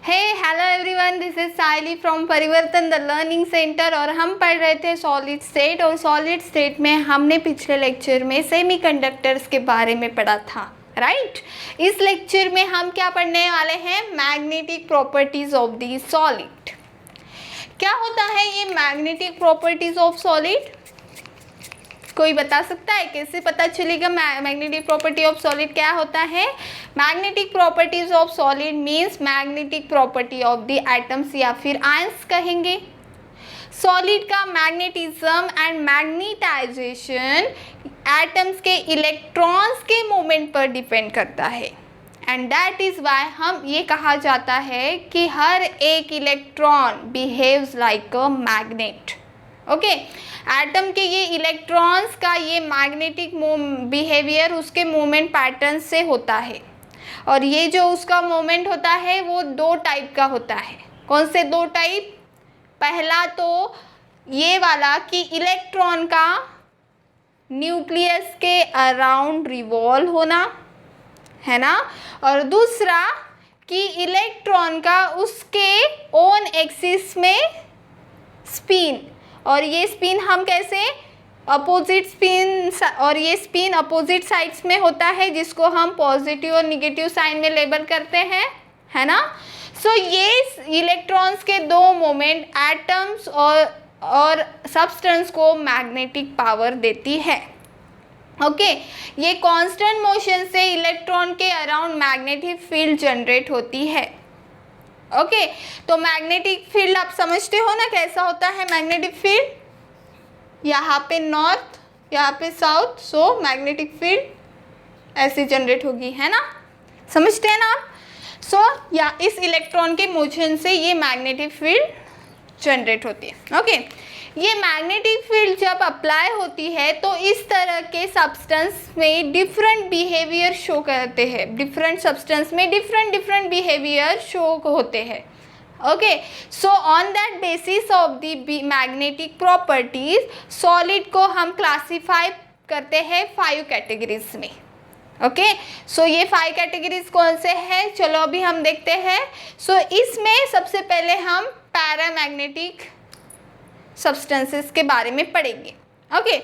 Hello everyone, this is Saili from परिवर्तन the learning centre. और हम पढ़ रहे थे सॉलिड स्टेट, और सॉलिड स्टेट में हमने पिछले लेक्चर में सेमीकंडक्टर्स के बारे में पढ़ा था, राइट। इस लेक्चर में हम क्या पढ़ने वाले हैं? Magnetic properties of the solid. क्या होता है ये मैग्नेटिक प्रॉपर्टीज ऑफ सॉलिड? कोई बता सकता है? कैसे पता चलेगा मैग्नेटिक प्रॉपर्टी ऑफ सॉलिड क्या होता है? Magnetic properties of solid means magnetic property of the atoms या फिर आयंस कहेंगे। सॉलिड का मैग्नेटिज्म एंड मैग्नेटाइजेशन एटम्स के इलेक्ट्रॉन्स के मूवमेंट पर डिपेंड करता है, एंड दैट इज वाई हम ये कहा जाता है कि हर एक electron behaves like a magnet. Okay, atom के ये इलेक्ट्रॉन्स का ये मैग्नेटिक बिहेवियर उसके मूवमेंट पैटर्न से होता है, और ये जो उसका मूवमेंट होता है वो दो टाइप का होता है। कौन से दो टाइप? पहला तो ये वाला कि इलेक्ट्रॉन का न्यूक्लियस के अराउंड रिवॉल्व होना, है ना, और दूसरा कि इलेक्ट्रॉन का उसके ओन एक्सिस में स्पिन, और ये स्पिन हम कैसे अपोजिट स्पिन, और ये स्पिन अपोजिट साइड्स में होता है जिसको हम पॉजिटिव और निगेटिव साइन में लेबल करते हैं, है ना। सो ये इलेक्ट्रॉन्स के दो मोमेंट एटम्स और सब्सटेंस को मैग्नेटिक पावर देती है। ओके, ये कांस्टेंट मोशन से इलेक्ट्रॉन के अराउंड मैग्नेटिक फील्ड जनरेट होती है। ओके, तो मैग्नेटिक फील्ड आप समझते हो ना कैसा होता है मैग्नेटिक फील्ड? यहाँ पे नॉर्थ, यहाँ पे साउथ, सो मैग्नेटिक फील्ड ऐसे जनरेट होगी, है ना, समझते हैं ना आप? सो या इस इलेक्ट्रॉन के मोशन से ये मैग्नेटिक फील्ड जनरेट होती है। ओके, ये मैग्नेटिक फील्ड जब अप्लाई होती है तो इस तरह के सब्सटेंस में डिफरेंट बिहेवियर शो करते हैं, डिफरेंट सब्सटेंस में डिफरेंट बिहेवियर शो होते हैं। Okay, so on that basis of the magnetic properties solid को हम क्लासीफाई करते हैं 5 कैटेगरीज में। ओके, सो ये 5 कैटेगरीज कौन से हैं? चलो अभी हम देखते हैं। सो इसमें सबसे पहले हम पैरामैग्नेटिक सब्सटेंसेस के बारे में पढ़ेंगे। ओके,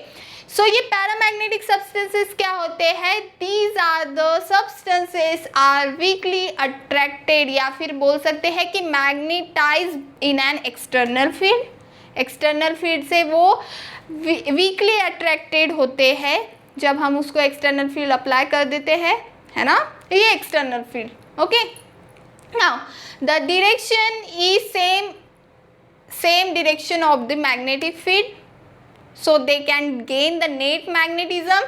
सो ये पैरामैग्नेटिक सब्सटेंसेस क्या होते हैं? These are the substances are weakly attracted, या फिर बोल सकते हैं कि magnetize in an external field. External field से वो वीकली अट्रैक्टेड होते हैं जब हम उसको एक्सटर्नल फील्ड अप्लाई कर देते हैं, है ना, ये external field. Okay, now the direction is same direction of the magnetic field, so they can gain the net magnetism।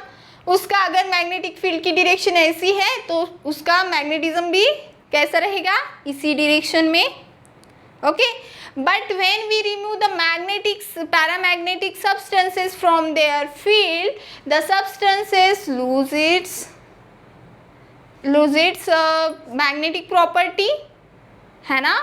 उसका अगर मैग्नेटिक फील्ड की डायरेक्शन ऐसी है तो उसका मैग्नेटिज्म भी कैसा रहेगा? इसी डायरेक्शन में। Okay, but when we remove the magnetic paramagnetic substances from their field, the substances lose its magnetic property, है ना।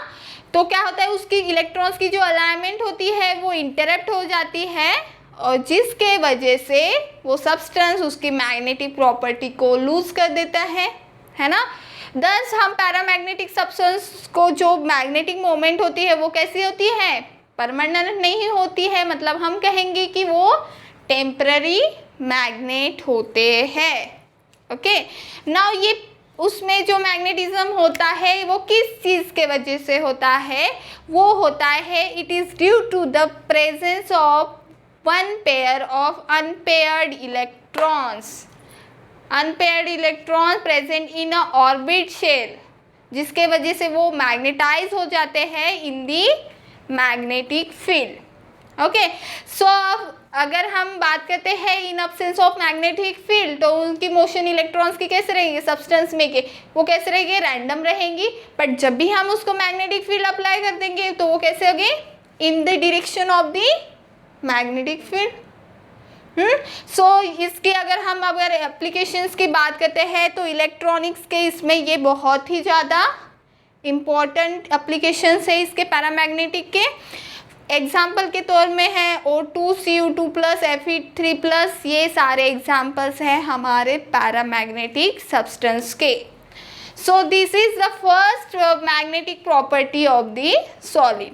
तो क्या होता है, उसकी इलेक्ट्रॉन्स की जो अलाइनमेंट होती है वो इंटरप्ट हो जाती है, और जिसके वजह से वो सब्सटेंस उसकी मैग्नेटिक प्रॉपर्टी को लूज कर देता है ना। दस हम पैरामैग्नेटिक सब्सटेंस को जो मैग्नेटिक मोमेंट होती है वो कैसी होती है? परमानेंट नहीं होती है, मतलब हम कहेंगे कि वो टेम्पररी मैग्नेट होते हैं। ओके, नाउ ये उसमें जो मैग्नेटिज्म होता है वो किस चीज़ के वजह से होता है? वो होता है it is due to the presence of one pair of unpaired electrons present in a orbit shell, जिसके वजह से वो मैग्नेटाइज हो जाते हैं in the magnetic field. Okay, so अगर हम बात करते हैं in absence of magnetic field, तो उनकी मोशन इलेक्ट्रॉन्स की कैसे रहेंगे? सब्सटेंस में के वो कैसे रहेंगे? रैंडम रहेंगी। बट जब भी हम उसको मैग्नेटिक फील्ड अप्लाई कर देंगे तो वो कैसे होगी? In the direction of the magnetic field. So इसके अगर एप्लीकेशंस की बात करते हैं तो इलेक्ट्रॉनिक्स के इसमें ये बहुत ही ज़्यादा इम्पॉर्टेंट एप्लीकेशंस है इसके पैरामैग्नेटिक के। एग्जाम्पल के तौर में है O2, Cu2+, Fe3+, ये सारे एग्जाम्पल्स हैं हमारे पैरामैग्नेटिक सब्सटेंस के। So this is the first magnetic property of the solid.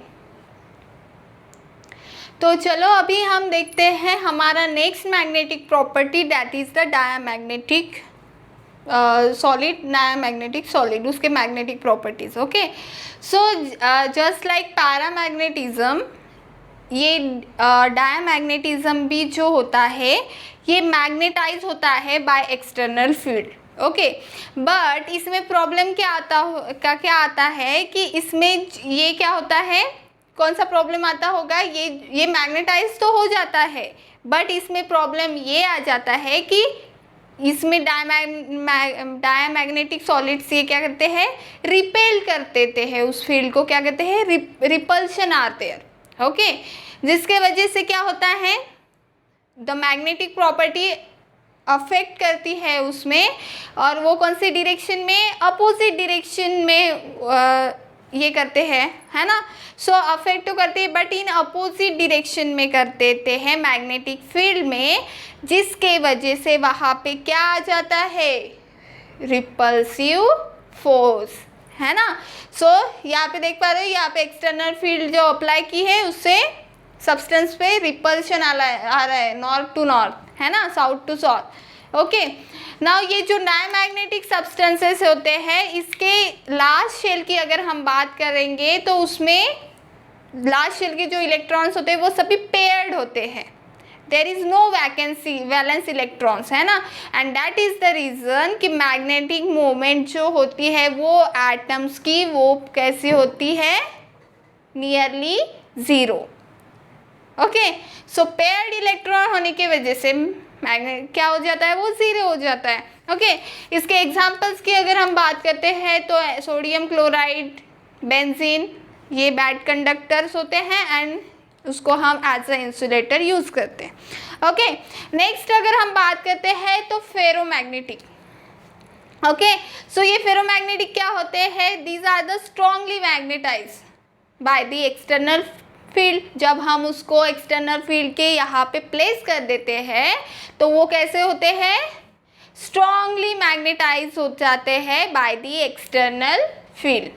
तो चलो अभी हम देखते हैं हमारा next magnetic property, that is the diamagnetic solid, diamagnetic solid, उसके magnetic properties. Okay, so just like paramagnetism, ये डायामैग्नेटिज्म भी जो होता है ये मैग्नेटाइज होता है by external field. Okay, but इसमें प्रॉब्लम क्या आता है कि इसमें ये क्या होता है, कौन सा प्रॉब्लम आता होगा, ये मैग्नेटाइज तो हो जाता है, बट इसमें प्रॉब्लम ये आ जाता है कि इसमें डायामैग्नेटिक सॉलिड्स ये क्या करते हैं, रिपेल कर देते हैं उस फील्ड को, क्या कहते हैं, रिपल्शन आते हैं। ओके, जिसके वजह से क्या होता है, द मैग्नेटिक प्रॉपर्टी अफेक्ट करती है उसमें, और वो कौन सी डायरेक्शन में, अपोजिट डायरेक्शन में ये करते हैं, है ना। सो अफेक्ट तो करते हैं बट इन अपोजिट डायरेक्शन में कर देते हैं मैग्नेटिक फील्ड में, जिसके वजह से वहाँ पे क्या आ जाता है, रिपल्सिव फोर्स, है ना। सो यहाँ पे देख पा रहे हो, यहाँ पे एक्सटर्नल फील्ड जो अप्लाई की है उससे सब्सटेंस पे रिपल्शन आ रहा है, नॉर्थ टू नॉर्थ, है ना, south to south. Okay, now ये जो डायमैग्नेटिक सब्सटेंसेस होते हैं, इसके लास्ट शेल की अगर हम बात करेंगे तो उसमें लास्ट शेल के जो इलेक्ट्रॉन्स होते हैं वो सभी पेयर्ड होते हैं, there is no valence electrons, है ना। And that is the reason कि मैग्नेटिक मोमेंट जो होती है वो एटम्स की वो कैसी होती है, नियरली ज़ीरो। ओके, सो पेयर्ड इलेक्ट्रॉन होने की वजह से मैग्नेट क्या हो जाता है, वो ज़ीरो हो जाता है। ओके, इसके एग्जांपल्स की अगर हम बात करते हैं तो सोडियम क्लोराइड, बेंजीन, ये बैड कंडक्टर्स होते हैं एंड उसको हम एज अ इंसुलेटर यूज़ करते हैं। ओके, नेक्स्ट अगर हम बात करते हैं तो फेरोमैग्नेटिक। ओके, सो ये फेरोमैग्नेटिक क्या होते हैं, these are the strongly magnetize by the external field. जब हम उसको एक्सटर्नल फील्ड के यहाँ पे प्लेस कर देते हैं तो वो कैसे होते हैं, स्ट्रांगली मैग्नेटाइज हो जाते हैं bye the external field.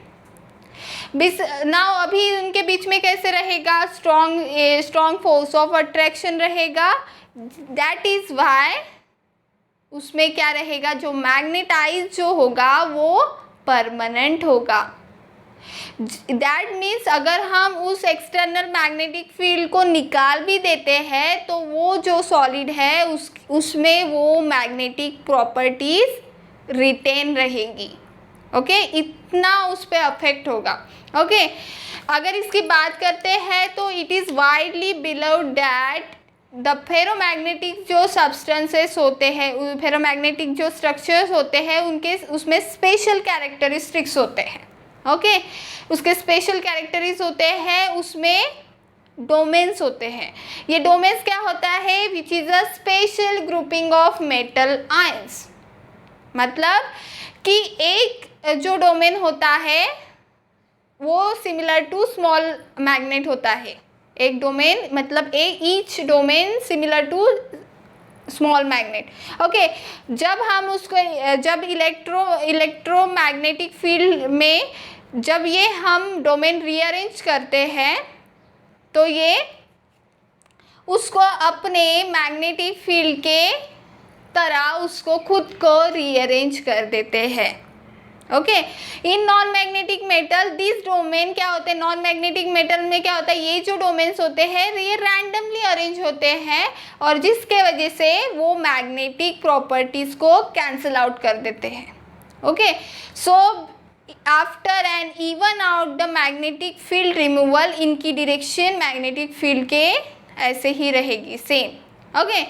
Now अभी उनके बीच में कैसे रहेगा, स्ट्रॉन्ग फोर्स ऑफ अट्रैक्शन रहेगा, दैट इज वाई उसमें क्या रहेगा, जो मैग्नेटाइज जो होगा वो परमानेंट होगा। दैट मीन्स अगर हम उस एक्सटर्नल मैग्नेटिक फील्ड को निकाल भी देते हैं तो वो जो सॉलिड है उसमें वो मैग्नेटिक प्रॉपर्टीज रिटेन रहेगी। ओके, इतना उस पर अफेक्ट होगा। ओके, अगर इसकी बात करते हैं तो it is widely believed that the ferromagnetic जो सब्सटेंसेस होते हैं, फेरोमैग्नेटिक जो स्ट्रक्चर्स होते हैं उनके उसमें स्पेशल कैरेक्टरिस्टिक्स होते हैं। ओके, उसके स्पेशल कैरेक्टरिस्टिक्स होते हैं, उसमें डोमेन्स होते हैं। ये डोमेन्स क्या होता है, which is a special grouping of metal ions, मतलब कि एक जो डोमेन होता है वो सिमिलर टू स्मॉल मैग्नेट होता है। एक डोमेन मतलब each domain similar to small magnet. Okay, जब हम उसको जब इलेक्ट्रोमैग्नेटिक फील्ड में जब ये हम डोमेन रीअरेंज करते हैं तो ये उसको अपने मैग्नेटिक फील्ड के तरह उसको खुद को रीअरेंज कर देते हैं। Okay, in non magnetic metal this domain क्या होते हैं, नॉन मैग्नेटिक मेटल में क्या होता है, ये जो डोमेन्स होते हैं ये रैंडमली अरेंज होते हैं और जिसके वजह से वो मैग्नेटिक प्रॉपर्टीज़ को कैंसिल आउट कर देते हैं। Okay, so after and even out the magnetic field removal, इनकी डायरेक्शन मैग्नेटिक फील्ड के ऐसे ही रहेगी, सेम। ओके,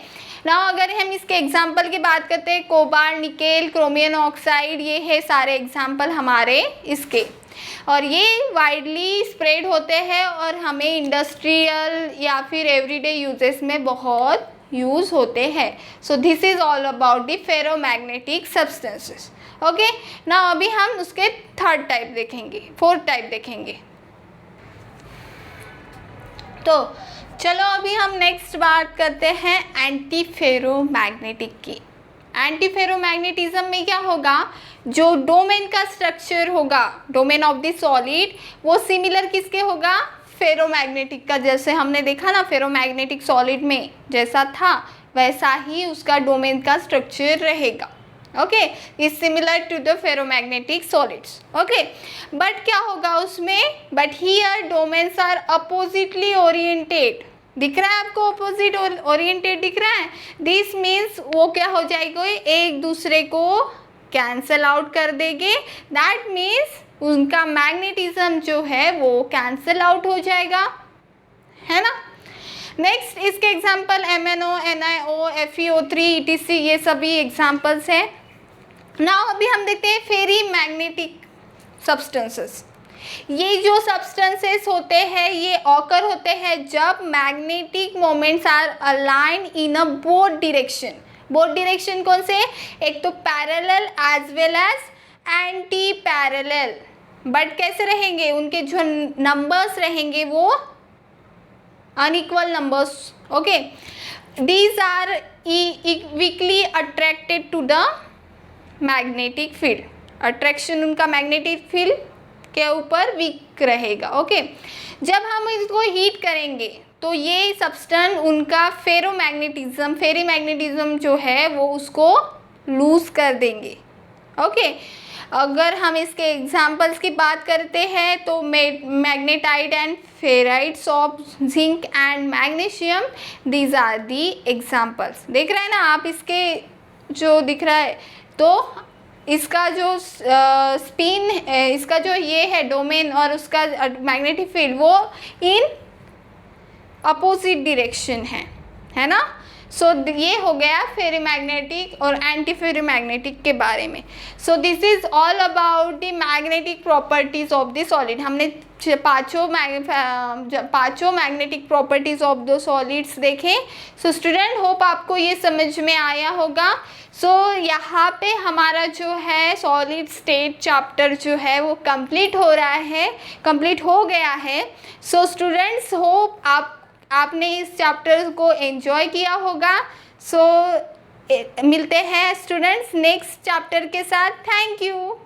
नाउ अगर हम इसके एग्जाम्पल की बात करते हैं, कोबाल्ट, निकेल, क्रोमियम ऑक्साइड, ये है सारे एग्जाम्पल हमारे इसके, और ये वाइडली स्प्रेड होते हैं और हमें इंडस्ट्रियल या फिर एवरीडे यूजेस में बहुत यूज़ होते हैं। So this is all about the ferromagnetic substances. Okay, ना अभी हम उसके थर्ड टाइप देखेंगे, फोर्थ टाइप देखेंगे। तो चलो अभी हम नेक्स्ट बात करते हैं एंटी फेरोमैग्नेटिक की। एंटी फेरोमैग्नेटिज्म में क्या होगा, जो डोमेन का स्ट्रक्चर होगा, डोमेन ऑफ द सॉलिड, वो सिमिलर किसके होगा, फेरोमैग्नेटिक का। जैसे हमने देखा ना फेरोमैग्नेटिक सॉलिड में जैसा था वैसा ही उसका डोमेन का स्ट्रक्चर रहेगा। Okay, is similar to the ferromagnetic solids. Okay, but क्या होगा उसमें, but here domains are oppositely oriented. दिख रहा है आपको, अपोजिट ओरिएंटेड दिख रहा है। दिस मीन्स वो क्या हो जाएगा, एक दूसरे को कैंसल आउट कर देंगे। दैट मीन्स उनका मैग्नेटिज्म जो है वो कैंसल आउट हो जाएगा, है ना। नेक्स्ट इसके example MnO, NiO, FeO3 etc, ये सभी एग्जाम्पल्स हैं। नाउ अभी हम देखते हैं फेरी मैग्नेटिक सब्सटेंसेस। ये जो सब्सटेंसेस होते हैं ये ऑकर होते हैं जब magnetic moments are align in a both direction. Both direction कौन से, एक तो parallel as well as anti parallel. But कैसे रहेंगे, उनके जो नंबर्स रहेंगे वो unequal numbers. Okay, these are equally attracted to the magnetic field. Attraction उनका मैग्नेटिक फील्ड के ऊपर वीक रहेगा। ओके, जब हम इसको हीट करेंगे तो ये सब्सटेंस उनका फेरीमैग्नेटिज्म जो है वो उसको लूज कर देंगे। ओके, अगर हम इसके एग्जाम्पल्स की बात करते हैं तो magnetite and ferrites of zinc and magnesium, these are the examples. देख रहे हैं ना आप, इसके जो दिख रहा है तो इसका जो स्पिन, इसका जो ये है डोमेन और उसका मैग्नेटिक फील्ड वो इन अपोजिट डायरेक्शन है ना। सो ये हो गया फेरीमैग्नेटिक और एंटी फेरीमैग्नेटिक के बारे में। So this is all about the magnetic properties of the solid. हमने पांचों magnetic properties of the solids देखे। सो स्टूडेंट, होप आपको ये समझ में आया होगा। सो यहाँ पे हमारा जो है सॉलिड स्टेट चैप्टर जो है वो कंप्लीट हो रहा है, कंप्लीट हो गया है। सो स्टूडेंट्स, होप आपने इस चैप्टर को एंजॉय किया होगा। सो मिलते हैं स्टूडेंट्स नेक्स्ट चैप्टर के साथ। Thank you.